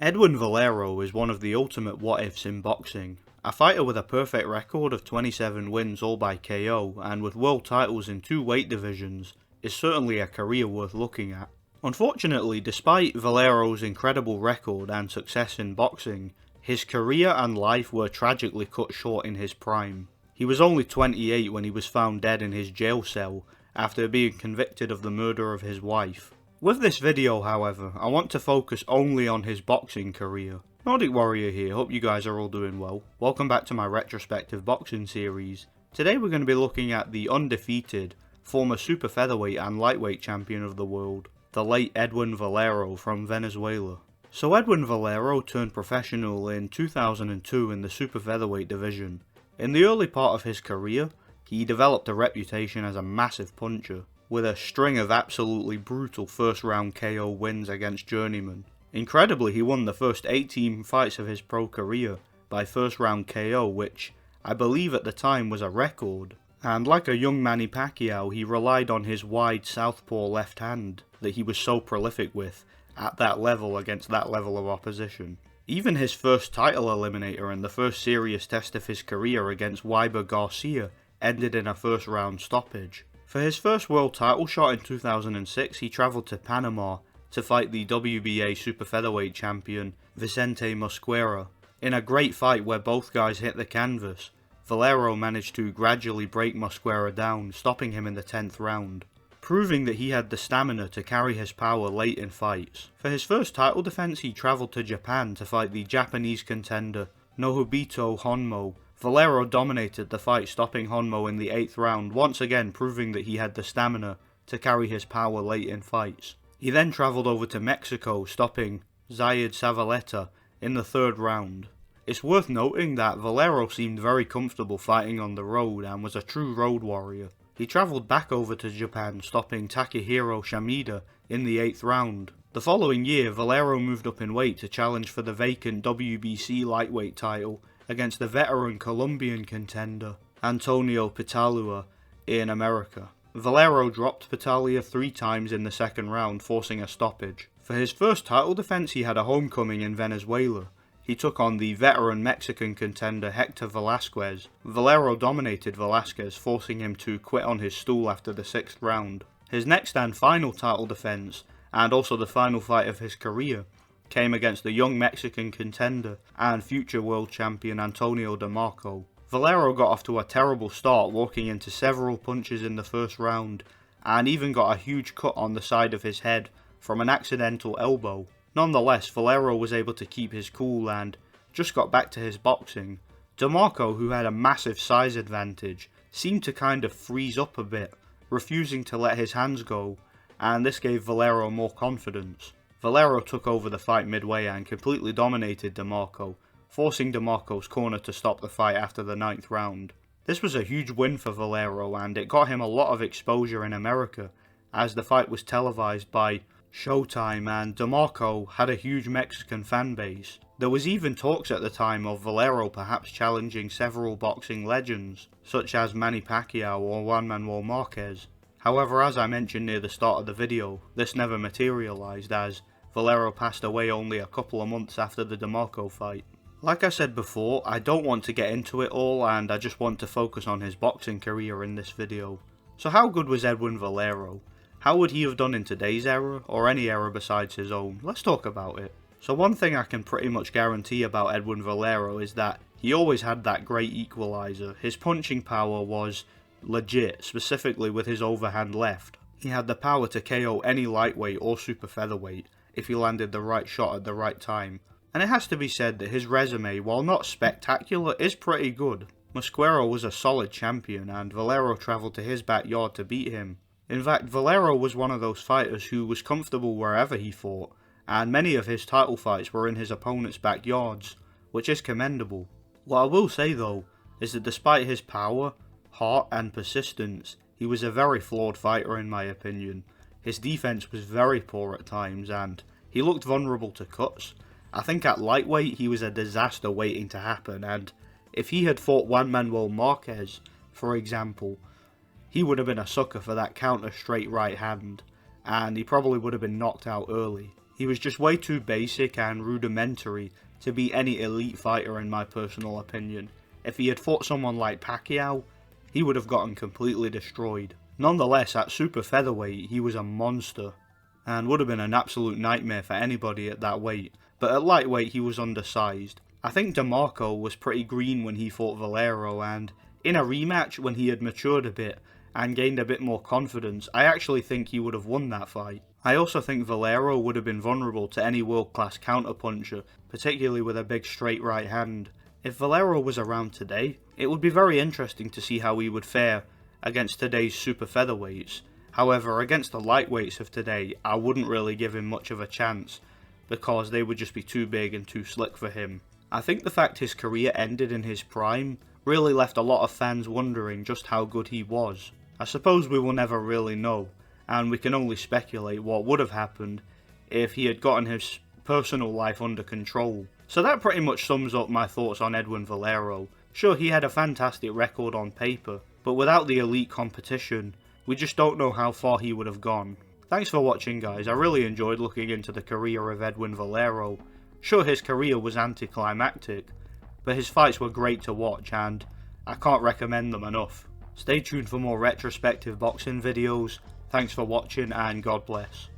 Edwin Valero is one of the ultimate what-ifs in boxing. A fighter with a perfect record of 27 wins all by KO and with world titles in 2 weight divisions is certainly a career worth looking at. Unfortunately, despite Valero's incredible record and success in boxing, his career and life were tragically cut short in his prime. He was only 28 when he was found dead in his jail cell after being convicted of the murder of his wife. With this video, however, I want to focus only on his boxing career. Nordic Warrior here, hope you guys are all doing well. Welcome back to my retrospective boxing series. Today we're going to be looking at the undefeated, former super featherweight and lightweight champion of the world, the late Edwin Valero from Venezuela. So Edwin Valero turned professional in 2002 in the super featherweight division. In the early part of his career, he developed a reputation as a massive puncher, with a string of absolutely brutal first round KO wins against journeymen. Incredibly, he won the first 18 fights of his pro career by first round KO, which I believe at the time was a record. And like a young Manny Pacquiao, he relied on his wide southpaw left hand that he was so prolific with at that level against that level of opposition. Even his first title eliminator and the first serious test of his career against Weiber Garcia ended in a first round stoppage. For his first world title shot in 2006, he travelled to Panama to fight the WBA super featherweight champion Vicente Mosquera. In a great fight where both guys hit the canvas, Valero managed to gradually break Mosquera down, stopping him in the 10th round, proving that he had the stamina to carry his power late in fights. For his first title defense, he travelled to Japan to fight the Japanese contender Nobuhito Honmo. Valero dominated the fight, stopping Honmo in the 8th round, once again proving that he had the stamina to carry his power late in fights. He then travelled over to Mexico, stopping Zayed Zavaleta in the 3rd round. It's worth noting that Valero seemed very comfortable fighting on the road and was a true road warrior. He travelled back over to Japan, stopping Takehiro Shamida in the 8th round. The following year, Valero moved up in weight to challenge for the vacant WBC lightweight title against the veteran Colombian contender Antonio Pitalua in America. Valero dropped Pitalua 3 times in the 2nd round, forcing a stoppage. For his first title defense, he had a homecoming in Venezuela. He took on the veteran Mexican contender Hector Velasquez. Valero dominated Velasquez, forcing him to quit on his stool after the 6th round. His next and final title defense, and also the final fight of his career, came against the young Mexican contender and future world champion Antonio DeMarco. Valero got off to a terrible start, walking into several punches in the 1st round, and even got a huge cut on the side of his head from an accidental elbow. Nonetheless, Valero was able to keep his cool and just got back to his boxing. DeMarco, who had a massive size advantage, seemed to kind of freeze up a bit, refusing to let his hands go, and this gave Valero more confidence. Valero took over the fight midway and completely dominated DeMarco, forcing DeMarco's corner to stop the fight after the 9th round. This was a huge win for Valero, and it got him a lot of exposure in America, as the fight was televised by Showtime and DeMarco had a huge Mexican fan base. There was even talks at the time of Valero perhaps challenging several boxing legends, such as Manny Pacquiao or Juan Manuel Marquez. However, as I mentioned near the start of the video, this never materialised as Valero passed away only a couple of months after the DeMarco fight. Like I said before, I don't want to get into it all and I just want to focus on his boxing career in this video. So how good was Edwin Valero? How would he have done in today's era, or any era besides his own? Let's talk about it. So one thing I can pretty much guarantee about Edwin Valero is that he always had that great equaliser. His punching power was legit, specifically with his overhand left. He had the power to KO any lightweight or super featherweight if he landed the right shot at the right time. And it has to be said that his resume, while not spectacular, is pretty good. Mosquera was a solid champion and Valero travelled to his backyard to beat him. In fact, Valero was one of those fighters who was comfortable wherever he fought, and many of his title fights were in his opponent's backyards, which is commendable. What I will say though, is that despite his power, heart and persistence, he was a very flawed fighter in my opinion. His defense was very poor at times and he looked vulnerable to cuts. I think at lightweight he was a disaster waiting to happen, and if he had fought Juan Manuel Marquez, for example, he would have been a sucker for that counter straight right hand, and he probably would have been knocked out early. He He was just way too basic and rudimentary to be any elite fighter in my personal opinion. If he had fought someone like Pacquiao, he would have gotten completely destroyed. Nonetheless, at super featherweight, he was a monster, and would have been an absolute nightmare for anybody at that weight. But at lightweight, he was undersized. I think DeMarco was pretty green when he fought Valero, and in a rematch, when he had matured a bit and gained a bit more confidence, I actually think he would have won that fight. I also think Valero would have been vulnerable to any world-class counterpuncher, particularly with a big straight right hand. If Valero was around today, it would be very interesting to see how he would fare against today's super featherweights. However, against the lightweights of today, I wouldn't really give him much of a chance, because they would just be too big and too slick for him. I think the fact his career ended in his prime really left a lot of fans wondering just how good he was. I suppose we will never really know, and we can only speculate what would have happened if he had gotten his personal life under control. So that pretty much sums up my thoughts on Edwin Valero. Sure, he had a fantastic record on paper, but without the elite competition, we just don't know how far he would have gone. Thanks for watching, guys. I really enjoyed looking into the career of Edwin Valero. Sure, his career was anticlimactic, but his fights were great to watch, and I can't recommend them enough. Stay tuned for more retrospective boxing videos. Thanks for watching, and God bless.